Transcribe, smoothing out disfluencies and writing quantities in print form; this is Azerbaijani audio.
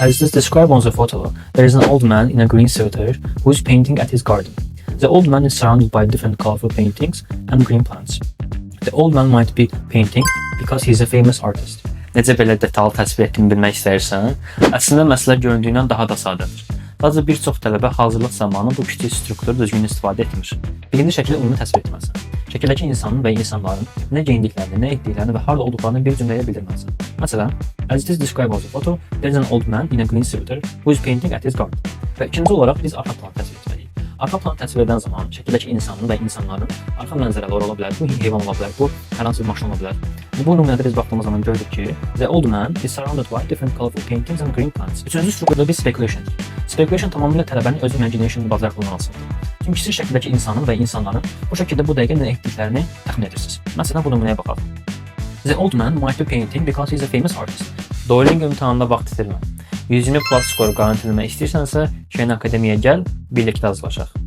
As is described on the photo, there is an old man in a green sweater who is painting at his garden. The old man is surrounded by different colorful paintings and green plants. The old man might be painting because he is a famous artist. Necə belə detallı təsvir etdiyini bilmək istəyirsən? Əslində məsələ göründüyündən daha da sadədir. Sadəcə bir çox tələbə hazırlıq zamanı bu kiçik strukturu düzgün istifadə etmir. Birinci şəkildə ümumi təsvir etməlisən. Şəkildəki insanın və insanların nə geyindiklərini, nə etdiklərini və harda olduqlarını bir cümləyə bildirməlisən. Məsələn, as it is described on the photo, there is an old man in a green sweater who is painting at his garden. Və ikinci olaraq biz arxa planı təsvir etməliyik. Arxa planı təsvir edən zaman şəkildəki insanın və insanların arxa mənzərələri ola bilər, bu heyvan ola bilər, bu hər hansı bir maşın ola bilər. Bu nümunədə biz baxdığımız zaman gördük ki, the old man is surrounded by different colorful paintings and green plants. Üçüncü strukturda biz speculation. Speculation tamamilə tələbənin öz imagination bacarıqlığından asılıdır. Çünki siz şəkildəki insanın və insanların bu şəkildə bu dəqiqə nə etdiklərini təxmin edirsiniz. Məsələn, bu nümunəyə baxaq. The old man might be painting because he is a famous artist. Duolingo imtahanında vaxt itirmə. 120 plus skoru garanti etmək istəyirsənsə, Şehin Akademiyaya gəl, birlikdə hazırlaşaq.